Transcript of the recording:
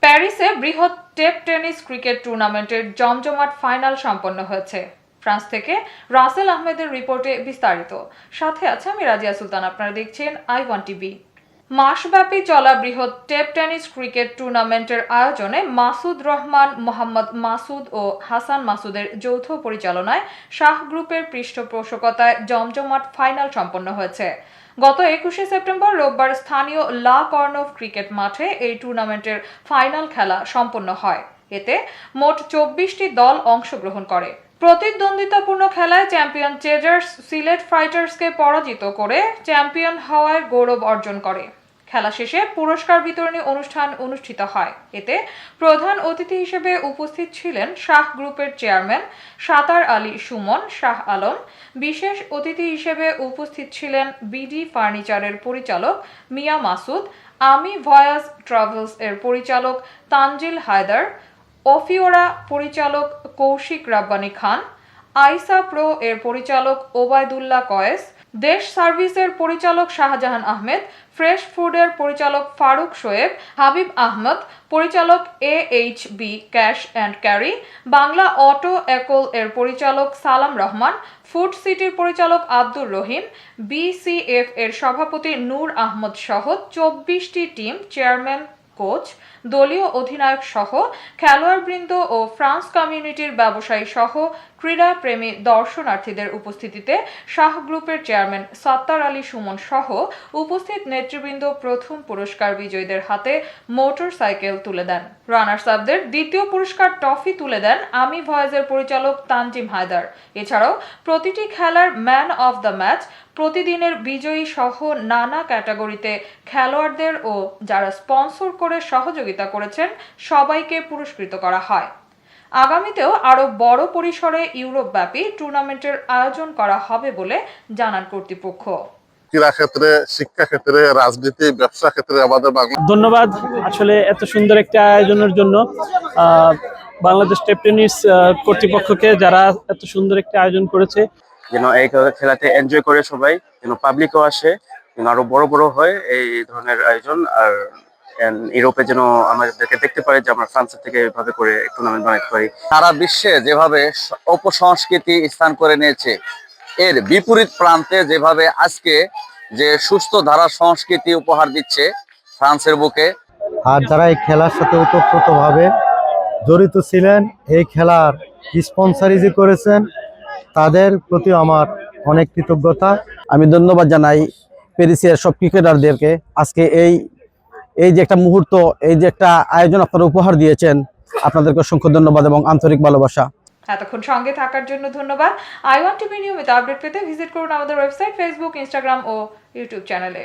প্যারিসে বৃহৎ tape tennis cricket টুর্নামেন্টের জমজমাট ফাইনাল সম্পন্ন হয়েছে। ফ্রান্স থেকে রাসেল আহমেদের রিপোর্টে বিস্তারিত। সাথে আছে আমি রাজিয়া সুলতান। আপনারা দেখছেন I1 টিভি। মাসব্যাপী চলা বৃহৎ টেপ টেনিস ক্রিকেট টুর্নামেন্টের আয়োজনে মাসুদ রহমান, মোহাম্মদ মাসুদ ও হাসান মাসুদের যৌথ পরিচালনায় শাহ গ্রুপের পৃষ্ঠপোষকতায় জমজমাট ফাইনাল সম্পন্ন হয়েছে। গত 21শে সেপ্টেম্বর রোববার স্থানীয় লা কর্নভ ক্রিকেট মাঠে এই টুর্নামেন্টের ফাইনাল খেলা সম্পন্ন হয়। এতে মোট 24টি দল অংশগ্রহণ করে। প্রতিদ্বন্দ্বিতাপূর্ণ খেলায় চ্যাম্পিয়ন চেজার্স সিলেট ফাইটার্সকে পরাজিত করে চ্যাম্পিয়ন হওয়ার গৌরব অর্জন করে। খেলা শেষে পুরস্কার বিতরণী অনুষ্ঠান অনুষ্ঠিত হয়। এতে প্রধান অতিথি হিসেবে উপস্থিত ছিলেন শাহ গ্রুপের চেয়ারম্যান সাতার আলী সুমন শাহ আলম। বিশেষ অতিথি হিসেবে উপস্থিত ছিলেন বিডি ফার্নিচারের পরিচালক মিয়া মাসুদ, আমি ভয়াজ ট্রাভেলস এর পরিচালক তানজিল হায়দার, অফিওরা পরিচালক কৌশিক রাব্বানী খান, আইসা প্রো এর পরিচালক ওবায়দুল্লাহ কয়েস, দেশ সার্ভিসের পরিচালক শাহজাহান আহমেদ, ফ্রেশ ফুডের পরিচালক ফারুক শোয়েব, হাবিব আহমদ, পরিচালক AHB cash and carry, Bangla Auto একল এর পরিচালক সালাম রহমান, ফুড সিটির পরিচালক আব্দুর রহিম, BCF এর সভাপতি নূর আহমদ সহ 24টি টিম, চেয়ারম্যান, কোচ, দলীয় অধিনায়ক সহ খেলোয়াড়বৃন্দ ও ফ্রান্স কমিউনিটির ব্যবসায়ী সহ ক্রীড়া প্রেমী দর্শনার্থীদের উপস্থিতিতে শাহ গ্রুপের চেয়ারম্যান সাত্তার আলী সুমন সহ উপস্থিত নেতৃবৃন্দ প্রথম পুরস্কার বিজয়ীদের হাতে মোটর সাইকেল তুলে দেন। রানার্স আপদের দ্বিতীয় পুরস্কার ট্রফি তুলে দেন আমি ভয়েজের পরিচালক তানজিম হায়দার। এছাড়াও প্রতিটি খেলার ম্যান অফ দ্য ম্যাচ, প্রতিদিনের বিজয়ী সহ নানা ক্যাটাগরিতে খেলোয়াড়দের ও যারা স্পন্সর করে সহযোগিতা করেছেন সবাইকে পুরস্কৃত করা হয়। আগামীতেও আরও বড় পরিসরে ইউরোপব্যাপী টুর্নামেন্টের আয়োজন করা হবে বলে জানান কর্তৃপক্ষ। ক্রীড়া ক্ষেত্রে, শিক্ষা ক্ষেত্রে, রাজনীতি, ব্যবসা ক্ষেত্রে আমাদের ধন্যবাদ আসলে এত সুন্দর একটা আয়োজনের জন্য বাংলাদেশ টেপ টেনিস কর্তৃপক্ষকে, যারা এত সুন্দর একটা আয়োজন করেছে। যেন এই খেলাতে এনজয় করে সবাই, যেন পাবলিকও আসে, যেন আরো বড় বড় হয় এই ধরনের আয়োজন। আর ইউরোপে যেন আমাদেরকে দেখতে পারে যে আমরা ফ্রান্সের থেকে এভাবে করে টুর্নামেন্ট বানাতে পারি। সারা বিশ্বে যেভাবে অপসংস্কৃতি স্থান করে নিয়েছে, এর বিপরীত প্রান্তে যেভাবে আজকে যে সুস্থ ধারার সংস্কৃতি উপহার দিচ্ছে ফ্রান্সের বুকে। আর যারা এই খেলার সাথে ওতপ্রোতভাবে জড়িত ছিলেন, এই খেলার স্পন্সরিজি করেছেন, তাদের প্রতি আমার অনেক কৃতজ্ঞতা। আমি ধন্যবাদ জানাই প্যারিসের সব ক্রিকেটারদেরকে। আজকে এই যে একটা মুহূর্ত, এই যে একটা আয়োজন আপনারা উপহার দিয়েছেন, আপনাদেরকে অসংখ্য ধন্যবাদ এবং আন্তরিক ভালোবাসা। এতক্ষণ সঙ্গে থাকার জন্য ধন্যবাদ। I1 টিভি নিয়মিত আপডেট পেতে ভিজিট করুন আমাদের ওয়েবসাইট, ফেসবুক, ইনস্টাগ্রাম ও ইউটিউব চ্যানেলে।